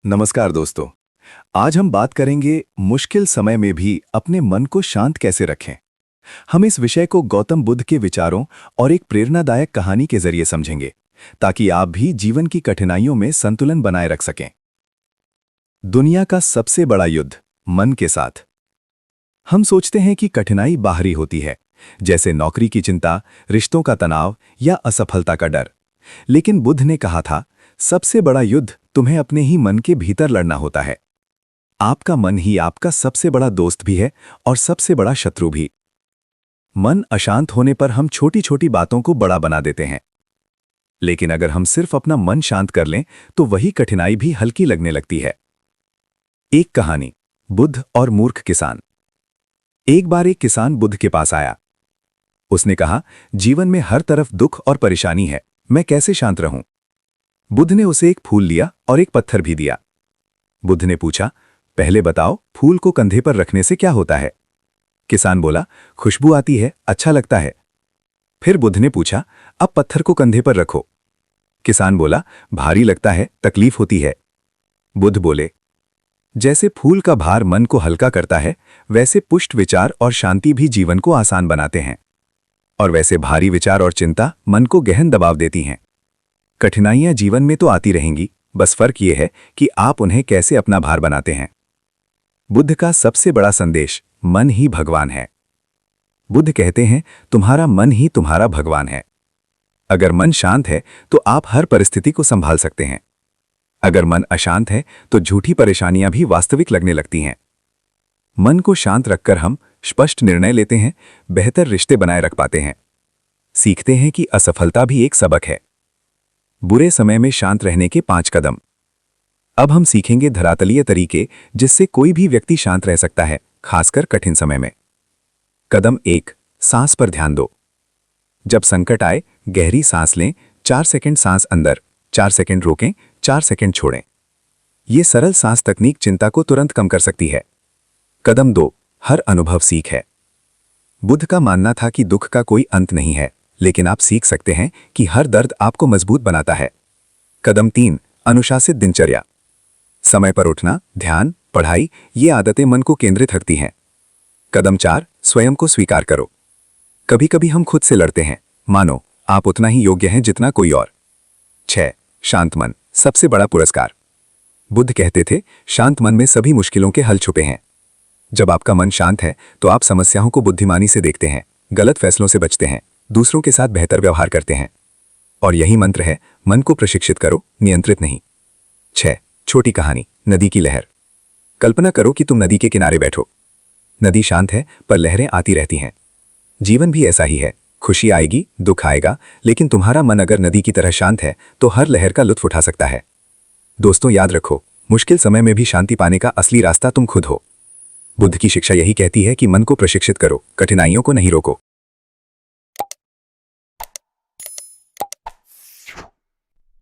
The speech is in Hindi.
नमस्कार दोस्तों। आज हम बात करेंगे मुश्किल समय में भी अपने मन को शांत कैसे रखें। हम इस विषय को गौतम बुद्ध के विचारों और एक प्रेरणादायक कहानी के जरिए समझेंगे, ताकि आप भी जीवन की कठिनाइयों में संतुलन बनाए रख सकें। दुनिया का सबसे बड़ा युद्ध मन के साथ। हम सोचते हैं कि कठिनाई बाहरी होती है, जैसे नौकरी की चिंता, रिश्तों का तनाव या असफलता का डर। लेकिन बुद्ध ने कहा था, सबसे बड़ा युद्ध तुम्हें अपने ही मन के भीतर लड़ना होता है। आपका मन ही आपका सबसे बड़ा दोस्त भी है और सबसे बड़ा शत्रु भी। मन अशांत होने पर हम छोटी छोटी बातों को बड़ा बना देते हैं, लेकिन अगर हम सिर्फ अपना मन शांत कर लें तो वही कठिनाई भी हल्की लगने लगती है। एक कहानी, बुद्ध और मूर्ख किसान। एक बार एक किसान बुद्ध के पास आया। उसने कहा, जीवन में हर तरफ दुख और परेशानी है, मैं कैसे शांत रहूं? बुद्ध ने उसे एक फूल लिया और एक पत्थर भी दिया। बुद्ध ने पूछा, पहले बताओ, फूल को कंधे पर रखने से क्या होता है? किसान बोला, खुशबू आती है, अच्छा लगता है। फिर बुद्ध ने पूछा, अब पत्थर को कंधे पर रखो। किसान बोला, भारी लगता है, तकलीफ होती है। बुद्ध बोले, जैसे फूल का भार मन को हल्का करता है, वैसे पुष्ट विचार और शांति भी जीवन को आसान बनाते हैं। और वैसे भारी विचार और चिंता मन को गहन दबाव देती हैं। कठिनाइयां जीवन में तो आती रहेंगी, बस फर्क यह है कि आप उन्हें कैसे अपना भार बनाते हैं। बुद्ध का सबसे बड़ा संदेश, मन ही भगवान है। बुद्ध कहते हैं, तुम्हारा मन ही तुम्हारा भगवान है। अगर मन शांत है तो आप हर परिस्थिति को संभाल सकते हैं। अगर मन अशांत है तो झूठी परेशानियां भी वास्तविक लगने लगती हैं। मन को शांत रखकर हम स्पष्ट निर्णय लेते हैं, बेहतर रिश्ते बनाए रख पाते हैं, सीखते हैं कि असफलता भी एक सबक है। बुरे समय में शांत रहने के 5 कदम। अब हम सीखेंगे धरातलीय तरीके जिससे कोई भी व्यक्ति शांत रह सकता है, खासकर कठिन समय में। कदम 1, सांस पर ध्यान दो। जब संकट आए, गहरी सांस लें, 4 सेकंड सांस अंदर, 4 सेकंड रोकें, 4 सेकंड छोड़ें। ये सरल सांस तकनीक चिंता को तुरंत कम कर सकती है। कदम 2, हर अनुभव सीख है। बुद्ध का मानना था कि दुख का कोई अंत नहीं है, लेकिन आप सीख सकते हैं कि हर दर्द आपको मजबूत बनाता है। कदम 3, अनुशासित दिनचर्या। समय पर उठना, ध्यान, पढ़ाई, ये आदतें मन को केंद्रित रखती हैं। कदम 4, स्वयं को स्वीकार करो। कभी कभी हम खुद से लड़ते हैं, मानो आप उतना ही योग्य हैं जितना कोई और। 6, शांत मन, सबसे बड़ा पुरस्कार। बुद्ध कहते थे, शांत मन में सभी मुश्किलों के हल छुपे हैं। जब आपका मन शांत है तो आप समस्याओं को बुद्धिमानी से देखते हैं, गलत फैसलों से बचते हैं, दूसरों के साथ बेहतर व्यवहार करते हैं। और यही मंत्र है, मन को प्रशिक्षित करो, नियंत्रित नहीं। 6, छोटी कहानी, नदी की लहर। कल्पना करो कि तुम नदी के किनारे बैठो। नदी शांत है पर लहरें आती रहती हैं। जीवन भी ऐसा ही है, खुशी आएगी, दुख आएगा, लेकिन तुम्हारा मन अगर नदी की तरह शांत है तो हर लहर का लुत्फ उठा सकता है। दोस्तों, याद रखो, मुश्किल समय में भी शांति पाने का असली रास्ता तुम खुद हो। बुद्ध की शिक्षा यही कहती है कि मन को प्रशिक्षित करो, कठिनाइयों को नहीं रोको।